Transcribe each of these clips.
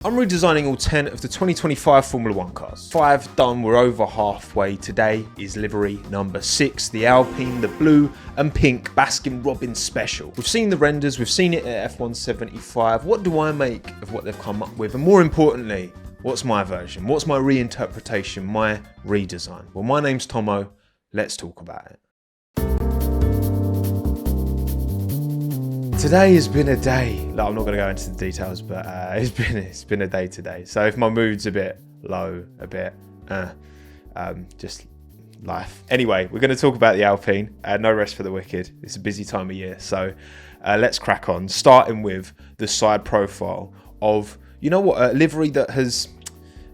I'm redesigning all 10 of the 2025 Formula 1 cars. 5 done, we're over halfway. Today is livery number 6, the Alpine, the blue and pink Baskin-Robbins special. We've seen the renders, we've seen it at F1 75. What do I make of what they've come up with? And more importantly, what's my version? What's my reinterpretation, my redesign? Well, my name's Tommo, let's talk about it. Today has been a day. Like, I'm not going to go into the details, but it's been a day today. So if my mood's a bit low, a bit, just life. Anyway, we're going to talk about the Alpine. No rest for the wicked. It's a busy time of year, so let's crack on. Starting with the side profile of, you know what, a livery that has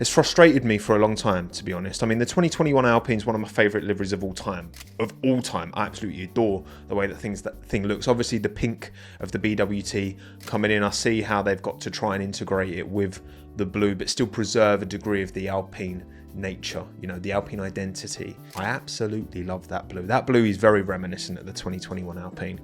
frustrated me for a long time, to be honest. I mean, the 2021 Alpine is one of my favourite liveries of all time. I absolutely adore the way that thing looks. Obviously, the pink of the BWT coming in, I see how they've got to try and integrate it with the blue, but still preserve a degree of the Alpine nature, you know, the Alpine identity. I absolutely love that blue. That blue is very reminiscent of the 2021 Alpine,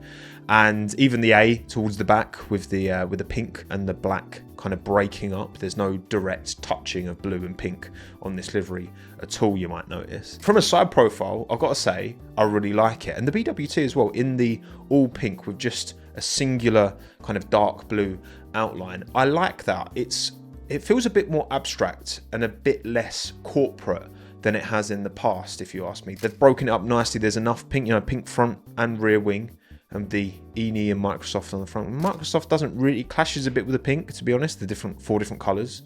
and even the A towards the back with the pink and the black kind of breaking up. There's no direct touching of blue and pink on this livery at all, you might notice. From a side profile, I've got to say, I really like it. And the BWT as well, in the all pink with just a singular kind of dark blue outline. I like that. It feels a bit more abstract and a bit less corporate than it has in the past, if you ask me. They've broken it up nicely. There's enough pink, you know, pink front and rear wing, and the ENI and Microsoft on the front. Microsoft doesn't really, clashes a bit with the pink, to be honest, the four different colours.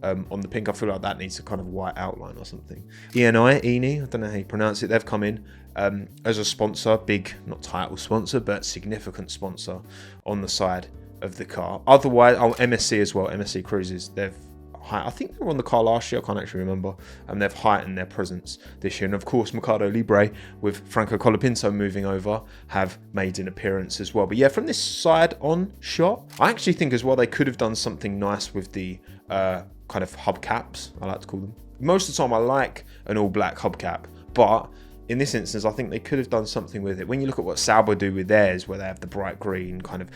On the pink, I feel like that needs a kind of white outline or something. ENI, I don't know how you pronounce it, they've come in as a sponsor, big, not title sponsor, but significant sponsor on the side of the car. Otherwise, MSC as well, MSC Cruises, I think they were on the car last year, I can't actually remember, and they've heightened their presence this year. And of course, Mercado Libre with Franco Colapinto moving over have made an appearance as well. But yeah, from this side on shot, I actually think as well they could have done something nice with the kind of hubcaps, I like to call them. Most of the time I like an all black hubcap, but in this instance, I think they could have done something with it. When you look at what Sauber do with theirs, where they have the bright green kind of,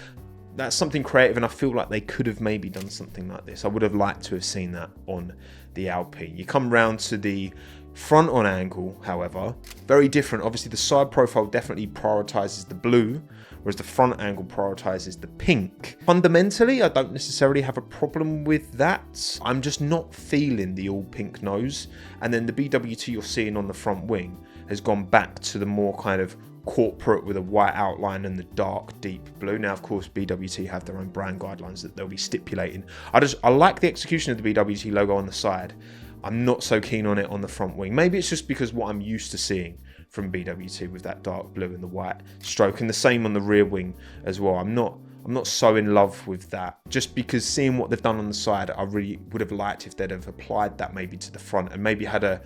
that's something creative, and I feel like they could have maybe done something like this. I would have liked to have seen that on the Alpine. You come round to the front on angle, however, very different. Obviously, the side profile definitely prioritizes the blue, whereas the front angle prioritizes the pink. Fundamentally, I don't necessarily have a problem with that. I'm just not feeling the all pink nose. And then the BWT you're seeing on the front wing has gone back to the more kind of corporate with a white outline and the dark deep blue. Now, of course, BWT have their own brand guidelines that they'll be stipulating. I like the execution of the BWT logo on the side. I'm not so keen on it on the front wing. Maybe it's just because what I'm used to seeing from BWT with that dark blue and the white stroke, and the same on the rear wing as well. I'm not so in love with that, just because seeing what they've done on the side, I really would have liked if they'd have applied that maybe to the front and maybe had a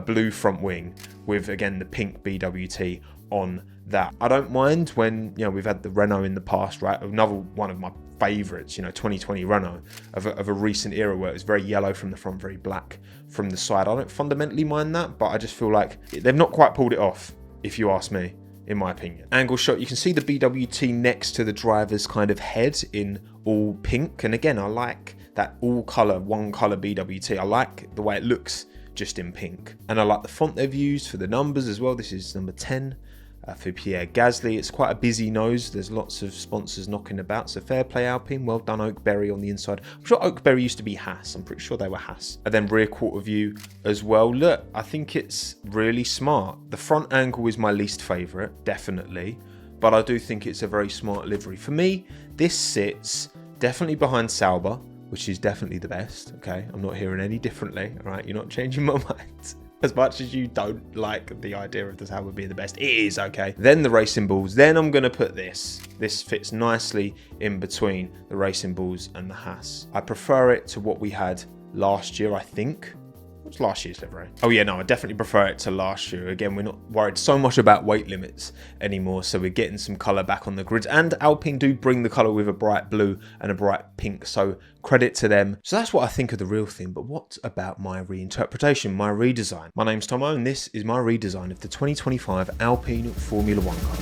blue front wing with, again, the pink BWT on that. I don't mind when, you know, we've had the Renault in the past, right? Another one of my favourites, you know, 2020 Renault of a recent era where it was very yellow from the front, very black from the side. I don't fundamentally mind that, but I just feel like they've not quite pulled it off, if you ask me, in my opinion. Angle shot, you can see the BWT next to the driver's kind of head in all pink. And again, I like that all colour, one colour BWT. I like the way it looks just in pink. And I like the font they've used for the numbers as well. This is number 10. For Pierre Gasly. It's quite a busy nose. There's lots of sponsors knocking about. So fair play, Alpine. Well done, Oakberry on the inside. I'm sure Oakberry used to be Haas. I'm pretty sure they were Haas. And then rear quarter view as well. Look, I think it's really smart. The front angle is my least favourite, definitely. But I do think it's a very smart livery. For me, this sits definitely behind Sauber, which is definitely the best. Okay, I'm not hearing any differently. All right, you're not changing my mind. As much as you don't like the idea of the Sauber being the best, it is, okay. Then the racing balls. Then I'm going to put this. This fits nicely in between the racing balls and the Haas. I prefer it to what we had last year, I think. What's last year's livery? Oh yeah, no, I definitely prefer it to last year. Again, we're not worried so much about weight limits anymore, so we're getting some colour back on the grids. And Alpine do bring the colour with a bright blue and a bright pink, so credit to them. So that's what I think of the real thing, but what about my reinterpretation, my redesign? My name's Tommo, and this is my redesign of the 2025 Alpine Formula 1 car.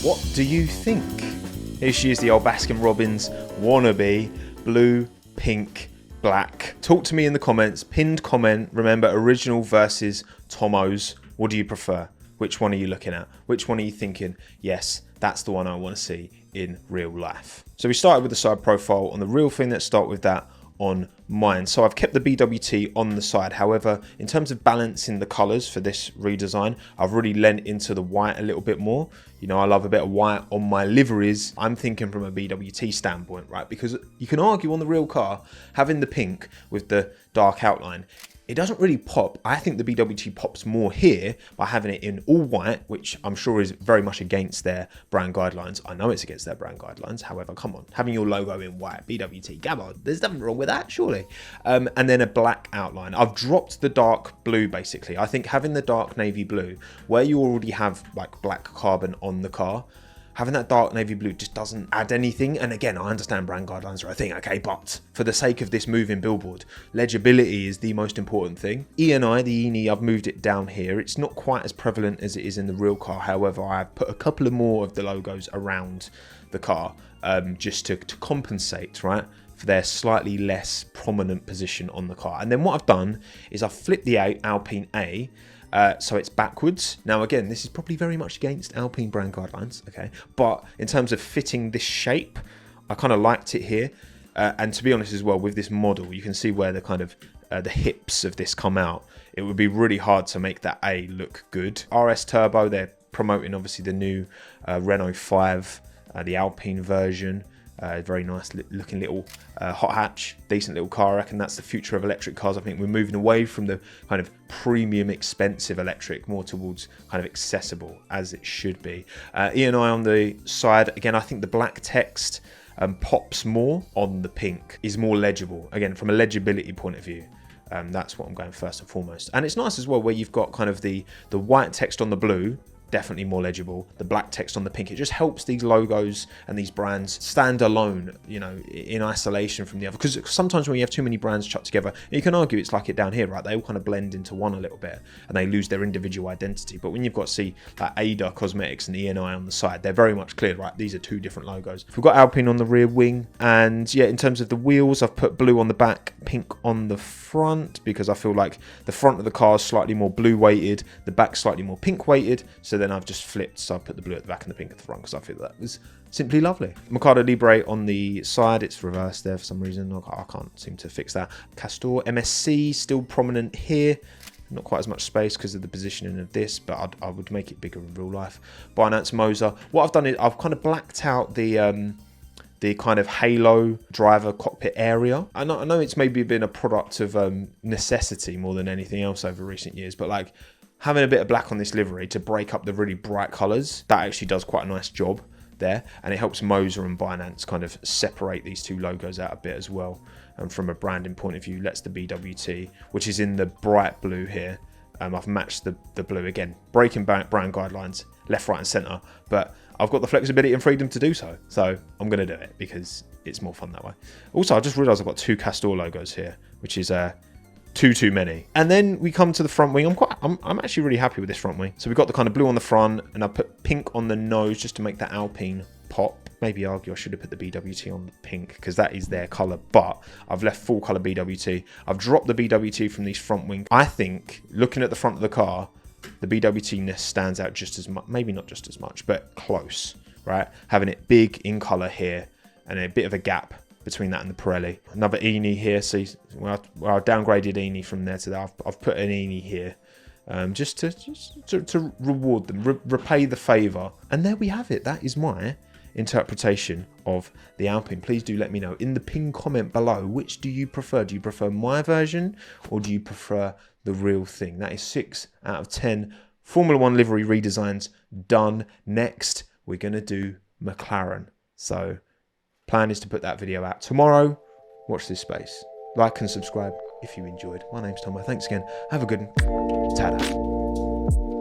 What do you think? Here she is, the old Baskin-Robbins wannabe, blue, pink, black. Talk to me in the comments, pinned comment. Remember, original versus TOMMO'S. What do you prefer? Which one are you looking at? Which one are you thinking, yes, that's the one I want to see in real life? So we started with the side profile on the real thing. Let's start with that on mine. So I've kept the BWT on the side. However, in terms of balancing the colors for this redesign, I've really lent into the white a little bit more. You know, I love a bit of white on my liveries. I'm thinking from a BWT standpoint, right? Because you can argue on the real car, having the pink with the dark outline, it doesn't really pop. I think the BWT pops more here by having it in all white, which I'm sure is very much against their brand guidelines. I know it's against their brand guidelines. However, come on, having your logo in white, BWT, come on, there's nothing wrong with that, surely. And then a black outline. I've dropped the dark blue, basically. I think having the dark navy blue, where you already have like black carbon on the car, having that dark navy blue just doesn't add anything. And again, I understand brand guidelines are a thing, okay, but for the sake of this moving billboard, legibility is the most important thing. E&I, the ENI, I've moved it down here. It's not quite as prevalent as it is in the real car. However, I've put a couple of more of the logos around the car just to compensate, right, for their slightly less prominent position on the car. And then what I've done is I've flipped the Alpine A, so it's backwards. Now, again, this is probably very much against Alpine brand guidelines, okay? But in terms of fitting this shape, I kind of liked it here. And to be honest as well, with this model, you can see where the kind of the hips of this come out. It would be really hard to make that A look good. RS Turbo, they're promoting obviously the new Renault 5, the Alpine version. Very nice looking little hot hatch, decent little car. I reckon that's the future of electric cars. I think we're moving away from the kind of premium expensive electric, more towards kind of accessible, as it should be. E&I on the side, again, I think the black text pops more on the pink, is more legible. Again, from a legibility point of view, that's what I'm going first and foremost. And it's nice as well where you've got kind of the white text on the blue, definitely more legible, the black text on the pink. It just helps these logos and these brands stand alone, you know, in isolation from the other. Because sometimes when you have too many brands chucked together, you can argue it's like it down here, right? They all kind of blend into one a little bit and they lose their individual identity. But when you've got, see, like Ada Cosmetics and ENI on the side, they're very much clear, right? These are two different logos. We've got Alpine on the rear wing, and yeah, in terms of the wheels, I've put blue on the back, pink on the front, because I feel like the front of the car is slightly more blue weighted, the back slightly more pink weighted. So then I've just flipped, so I put the blue at the back and the pink at the front because I feel that was simply lovely. Mercado Libre on the side, it's reversed there for some reason. I can't seem to fix that. Castor MSC still prominent here. Not quite as much space because of the positioning of this, but I would make it bigger in real life. Binance Moser. What I've done is I've kind of blacked out the kind of halo driver cockpit area. I know it's maybe been a product of necessity more than anything else over recent years, but like having a bit of black on this livery to break up the really bright colors, that actually does quite a nice job there. And it helps Moser and Binance kind of separate these two logos out a bit as well. And from a branding point of view, lets the BWT, which is in the bright blue here, I've matched the blue again, breaking back brand guidelines, left, right and center, but I've got the flexibility and freedom to do so. So I'm going to do it because it's more fun that way. Also, I just realized I've got two Castor logos here, which is too many. And then we come to the front wing. I'm actually really happy with this front wing. So we've got the kind of blue on the front, and I put pink on the nose just to make that Alpine pop. Maybe argue I should have put the BWT on the pink because that is their color, but I've left full color BWT. I've dropped the BWT from these front wing. I think looking at the front of the car, the BWT-ness stands out just as much, maybe not just as much, but close, right? Having it big in color here and a bit of a gap between that and the Pirelli. Another ENI here. See, where I downgraded ENI from there to there, I've put an ENI here just to reward them, repay the favor. And there we have it. That is my interpretation of the Alpine. Please do let me know in the pinned comment below, which do you prefer? Do you prefer my version or do you prefer the real thing? That is 6 out of 10 Formula 1 livery redesigns done. Next, we're going to do McLaren. So plan is to put that video out tomorrow. Watch this space. Like and subscribe if you enjoyed. My name's Tommo. Thanks again. Have a good one. Ta-da.